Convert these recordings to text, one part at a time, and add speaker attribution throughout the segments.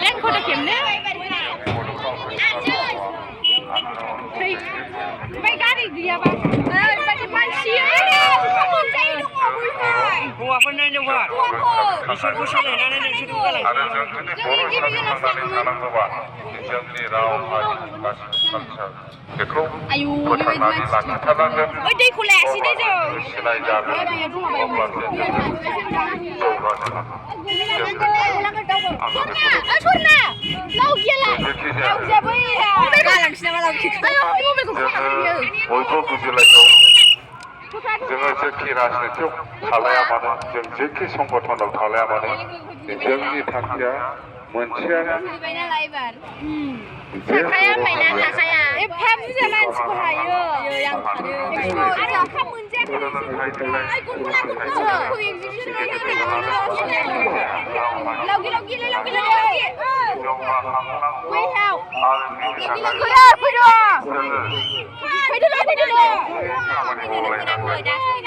Speaker 1: len kau dah kem ne. Baik kali dia bang. Bagi manusia. Kamu cai dong boleh.
Speaker 2: Gua pun nanya buat. Isu kusah ni, nana ni isu tu kalah.
Speaker 3: Jadi kita nak sangat buat. Jadi raw culture. Dekho.
Speaker 1: Ayu, oi dei khule sini je.
Speaker 3: Silai jaga.
Speaker 1: Aturna. Lau gila. Lau siapa ya? Kalang siapa lau kita? Ayo, ibu beku.
Speaker 3: Boyko kujilai tu. जोङो जेखि राजनितियाव थालाया मानो जों जेखि संगठनाव थालाया मानो जोंनि थांखिया मोनसेयानो
Speaker 1: थाखाया फायना थाखाया एफाब बुरजा मानसिखौ हायो yang आरो ओंखाम मोनजायाखै आइ गुनगुला गुनगुला एगजिबिसन लगी फैथाव फैदो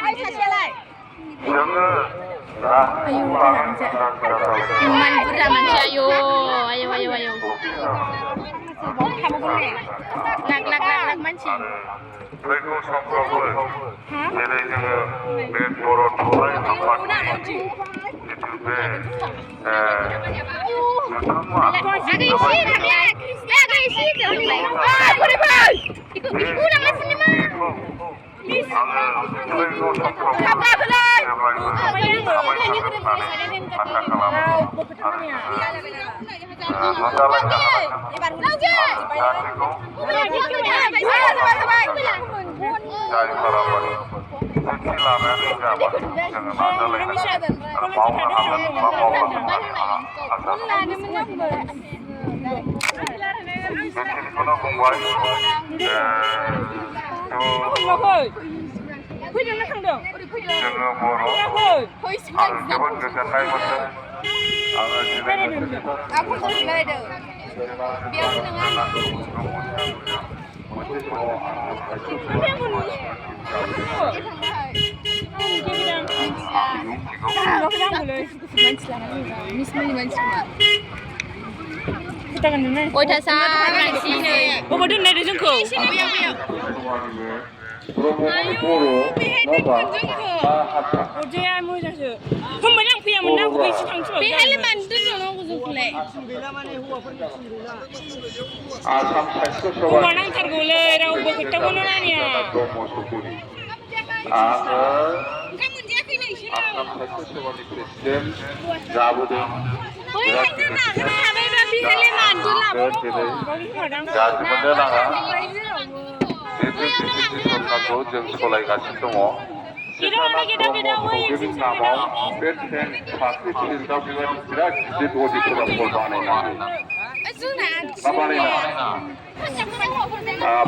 Speaker 1: आइ सासेलाय
Speaker 3: जोङो
Speaker 1: iman buddha manusia ayo lak manci
Speaker 3: फैगौ समफ्रावबो जेरै जोङो बे बर' थुनलाइ आफादनि जितु बे
Speaker 1: फैदोंना थांदों?
Speaker 3: जोङो बर' आं जोबोद गोजोननाय मोनदों आङो जिरायदों
Speaker 1: बेयावसो नङा Kota masih ni.
Speaker 2: Bawa dia naik jengko. Ojek amu je. Kamu yang punya mana bukan si tangsu.
Speaker 1: Behel mandu jono kuzukle.
Speaker 2: Gua nang tergule, rau buat kita kono nanya. Kamu dia kini sih.
Speaker 1: Oi, mandu nak kena behel mandu lah.
Speaker 3: सरकारखौ जों सलायगासिनो दङ बबेनि नामाव बे train साख्रि फिल्डआव बेबायदि बिराद गिदिर अडिट'रियामफोर बानायनानै मा बानायना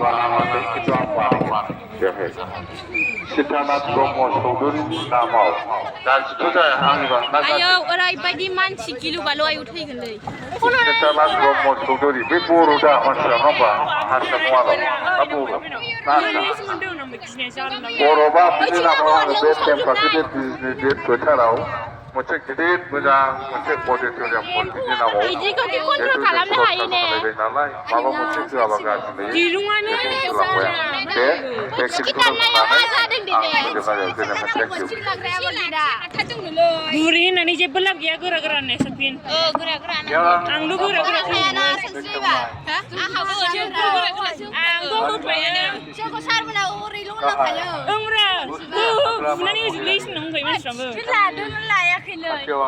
Speaker 3: बानायाखै खिन्थु आं बानायाखै सीतानाथ ब्रह्म चौधुरीनि नामाव गासिबो जाया आंनिबा
Speaker 1: आयौ ओरैबायदि मानसि गिलुबाल' आयौ थैगोनलै
Speaker 3: सीतानाथ ब्रह्म चौधुरी बे बर' दा मानसिया नङा होमबा हारसा नङाल' ना बर'बा बिनि नामाव आङो बे टेम्पारेचार बे फोथाराव मोनसे गिदिर मोजां मोनसे अडिट'रियाम बिनि नामाव सालायबाय नालाय माबा मोनसे होआबा गाज्रि बे टेक्सिखौ
Speaker 2: बुरि होननानै जेबो लाब गैया गोरा गोरा होननाय साबसिन आंबो गोरा गोरा आंबो होबायानो ओमरा बुनानै होजोबलै होनना बुंबाय मानसिफ्राबो
Speaker 1: लायाखैलै